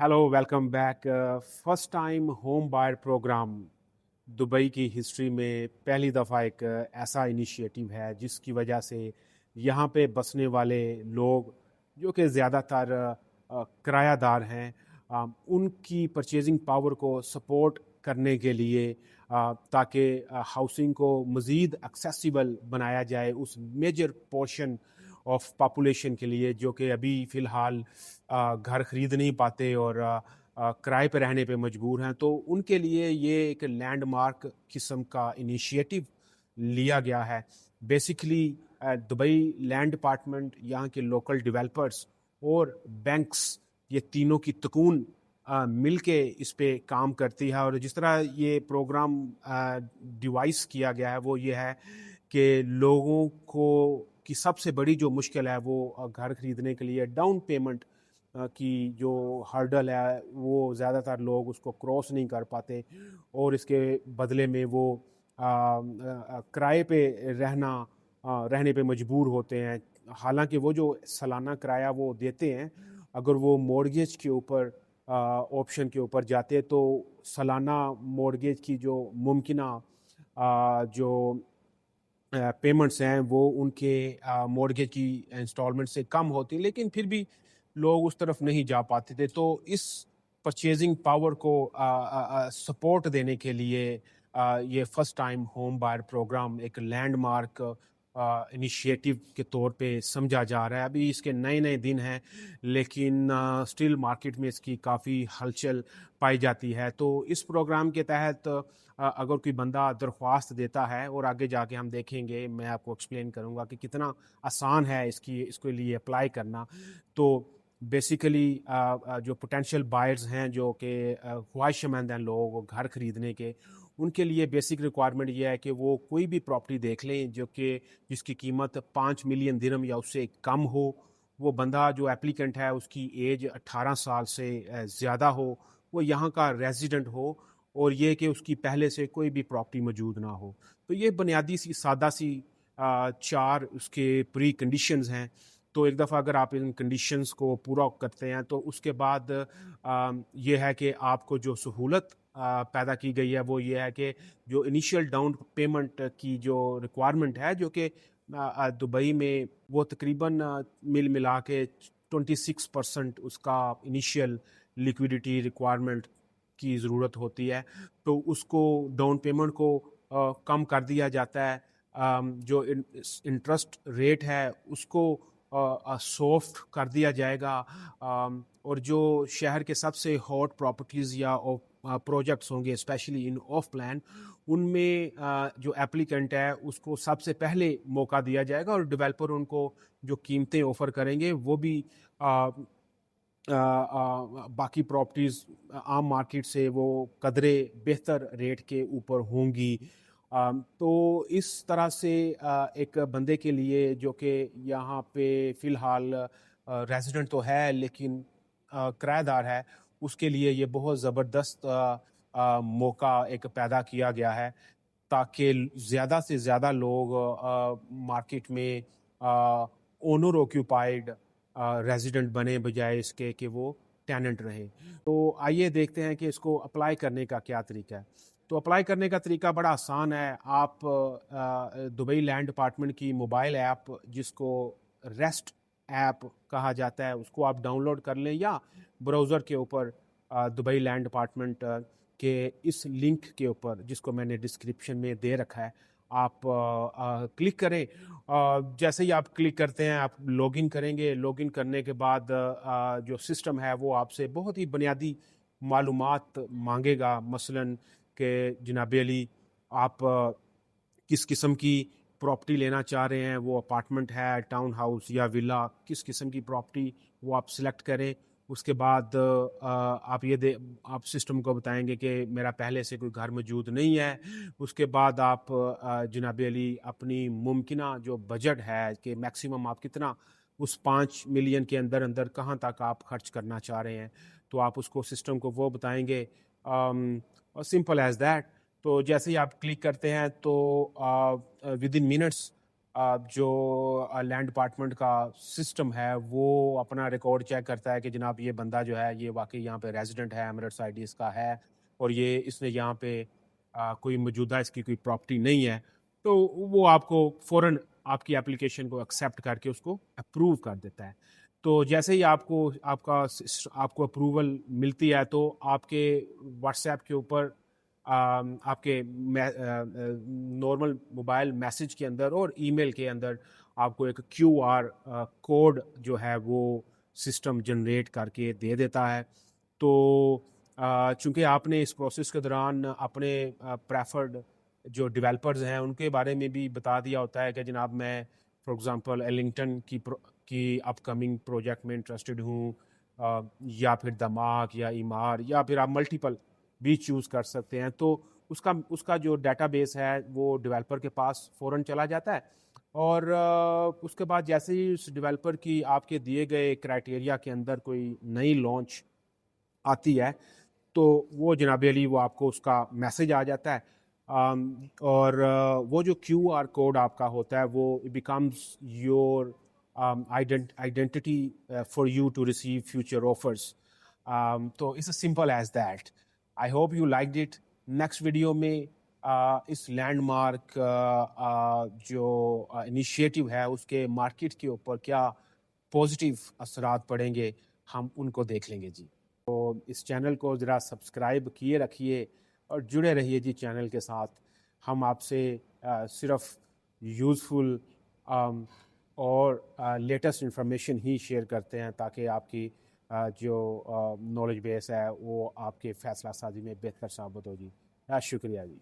Hello welcome back. First time home buyer program Dubai की history में पहली दफ़ा एक ऐसा इनिशिएटिव है जिसकी वजह से यहाँ पे बसने वाले लोग जो कि ज़्यादातर किरायादार हैं, उनकी परचेजिंग पावर को सपोर्ट करने के लिए ताकि हाउसिंग को मज़ीद एक्सेसिबल बनाया जाए उस मेजर पोर्शन ऑफ पॉपुलेशन के लिए जो कि अभी फ़िलहाल घर ख़रीद नहीं पाते और किराए पे रहने पे मजबूर हैं। तो उनके लिए ये एक लैंडमार्क किस्म का इनिशिएटिव लिया गया है। बेसिकली दुबई लैंड डिपार्टमेंट, यहाँ के लोकल डेवलपर्स और बैंक्स, ये तीनों की तकून मिल के इस पे काम करती है। और जिस तरह ये प्रोग्राम डिवाइस किया गया है वो ये है कि लोगों को की सबसे बड़ी जो मुश्किल है वो घर खरीदने के लिए डाउन पेमेंट की जो हर्डल है वो ज़्यादातर लोग उसको क्रॉस नहीं कर पाते और इसके बदले में वो किराए पे रहने पे मजबूर होते हैं। हालांकि वो जो सालाना किराया वो देते हैं, अगर वो मॉर्गेज के ऊपर ऑप्शन के ऊपर जाते हैं तो सालाना मॉर्गेज की जो मुमकिना जो पेमेंट्स हैं वो उनके मॉर्गेज की इंस्टॉलमेंट से कम होती, लेकिन फिर भी लोग उस तरफ नहीं जा पाते थे। तो इस परचेजिंग पावर को सपोर्ट देने के लिए ये first time home buyer program एक लैंडमार्क इनिशिएटिव के तौर पे समझा जा रहा है। अभी इसके नए नए दिन हैं, लेकिन स्टिल मार्केट में इसकी काफ़ी हलचल पाई जाती है। तो इस प्रोग्राम के तहत अगर कोई बंदा दरख्वास्त देता है, और आगे जाके हम देखेंगे, मैं आपको एक्सप्लेन करूंगा कि कितना आसान है इसके लिए अप्लाई करना। तो बेसिकली जो पोटेंशियल बायर्स हैं जो कि ख्वाहिशमंद हैं लोग घर खरीदने के, उनके लिए बेसिक रिक्वायरमेंट ये है कि वो कोई भी प्रॉपर्टी देख लें जो कि जिसकी कीमत 5 मिलियन दिरहम या उससे कम हो। वो बंदा जो एप्लीकेंट है उसकी एज 18 साल से ज़्यादा हो, वो यहाँ का रेजिडेंट हो, और ये कि उसकी पहले से कोई भी प्रॉपर्टी मौजूद ना हो। तो ये बुनियादी सी सादा सी चार उसके प्री कंडीशंस हैं। तो एक दफ़ा अगर आप इन कंडीशंस को पूरा करते हैं तो उसके बाद ये है कि आपको जो सहूलत पैदा की गई है वो ये है कि जो इनिशियल डाउन पेमेंट की जो रिक्वायरमेंट है जो कि दुबई में वो तकरीबन मिल मिला के 26% उसका इनिशियल लिक्विडिटी रिक्वायरमेंट की ज़रूरत होती है। तो उसको डाउन पेमेंट को कम कर दिया जाता है। जो इंटरेस्ट रेट है उसको सॉफ्ट कर दिया जाएगा। और जो शहर के सबसे हॉट प्रॉपर्टीज़ या प्रोजेक्ट्स होंगे स्पेशली इन ऑफ प्लान, उनमें जो एप्लीकेंट है उसको सबसे पहले मौका दिया जाएगा और डेवलपर उनको जो कीमतें ऑफ़र करेंगे वो भी बाकी प्रॉपर्टीज़ आम मार्केट से वो कदरे बेहतर रेट के ऊपर होंगी। तो इस तरह से एक बंदे के लिए जो कि यहाँ पे फ़िलहाल रेजिडेंट तो है लेकिन किराएदार है, उसके लिए ये बहुत ज़बरदस्त मौका एक पैदा किया गया है ताकि ज़्यादा से ज़्यादा लोग मार्केट में ओनर ऑक्यूपाइड रेजिडेंट बने बजाय इसके कि वो टेनेंट रहे। तो आइए देखते हैं कि इसको अप्लाई करने का क्या तरीका है। तो अप्लाई करने का तरीका बड़ा आसान है। आप दुबई लैंड डिपार्टमेंट की मोबाइल ऐप, जिसको रेस्ट ऐप कहा जाता है, उसको आप डाउनलोड कर लें या ब्राउज़र के ऊपर दुबई लैंड डिपार्टमेंट के इस लिंक के ऊपर जिसको मैंने डिस्क्रिप्शन में दे रखा है, आप क्लिक करें। जैसे ही आप क्लिक करते हैं आप लॉगिन करेंगे। लॉगिन करने के बाद जो सिस्टम है वो आपसे बहुत ही बुनियादी मालूमात मांगेगा, मसलन कि जनाब अली आप किस किस्म की प्रॉपर्टी लेना चाह रहे हैं, वो अपार्टमेंट है, टाउन हाउस या विला, किस किस्म की प्रॉपर्टी वो आप सिलेक्ट करें। उसके बाद आप सिस्टम को बताएंगे कि मेरा पहले से कोई घर मौजूद नहीं है। उसके बाद आप जनाब अली अपनी मुमकिना जो बजट है कि मैक्सिमम आप कितना उस 5 मिलियन के अंदर अंदर कहाँ तक आप खर्च करना चाह रहे हैं, तो आप उसको सिस्टम को वो बताएंगे। और सिंपल एज दैट। तो जैसे ही आप क्लिक करते हैं तो विद इन मिनट्स جو لینڈ ڈپارٹمنٹ کا سسٹم ہے وہ اپنا ریکارڈ چیک کرتا ہے کہ جناب یہ بندہ جو ہے یہ واقعی یہاں پہ ریزیڈنٹ ہے، ایمریٹس آئی ڈی اس کا ہے، اور یہ اس نے یہاں پہ کوئی موجودہ اس کی کوئی پراپرٹی نہیں ہے، تو وہ آپ کو فوراً آپ کی اپلیکیشن کو ایکسیپٹ کر کے اس کو اپروو کر دیتا ہے. تو جیسے ہی آپ کو اپروول ملتی ہے تو آپ کے واٹس ایپ کے اوپر آپ کے نارمل موبائل میسج کے اندر اور ای میل کے اندر آپ کو ایک کیو آر کوڈ جو ہے وہ سسٹم جنریٹ کر کے دے دیتا ہے. تو چونکہ آپ نے اس پروسیس کے دوران اپنے پریفرڈ جو ڈیولپرز ہیں ان کے بارے میں بھی بتا دیا ہوتا ہے کہ جناب میں فار ایگزامپل ایلنگٹن کی اپ کمنگ پروجیکٹ میں انٹرسٹڈ ہوں، یا پھر دماغ یا ایمار، یا پھر آپ ملٹیپل بھی چوز کر سکتے ہیں. تو اس کا جو ڈیٹا بیس ہے وہ ڈیولپر کے پاس فوراً چلا جاتا ہے، اور اس کے بعد جیسے ہی اس ڈیولپر کی آپ کے دیے گئے کرائٹیریا کے اندر کوئی نئی لانچ آتی ہے تو وہ جناب علی وہ آپ کو اس کا میسج آ جاتا ہے، اور وہ جو کیو آر کوڈ آپ کا ہوتا ہے وہ becomes your identity for you to receive future offers. تو it's as simple as that. I hope you liked it. Next video میں اس لینڈ مارک جو انیشیٹو ہے اس کے مارکیٹ کے اوپر کیا پازیٹیو اثرات پڑیں گے ہم ان کو دیکھ لیں گے جی. تو اس چینل کو ذرا سبسکرائب کیے رکھیے اور جڑے رہیے جی چینل کے ساتھ. ہم آپ سے صرف یوزفل اور لیٹسٹ انفارمیشن ہی شیئر کرتے ہیں تاکہ آپ کی جو نالج بیس ہے وہ آپ کے فیصلہ سازی میں بہتر ثابت ہو جی. شکریہ جی.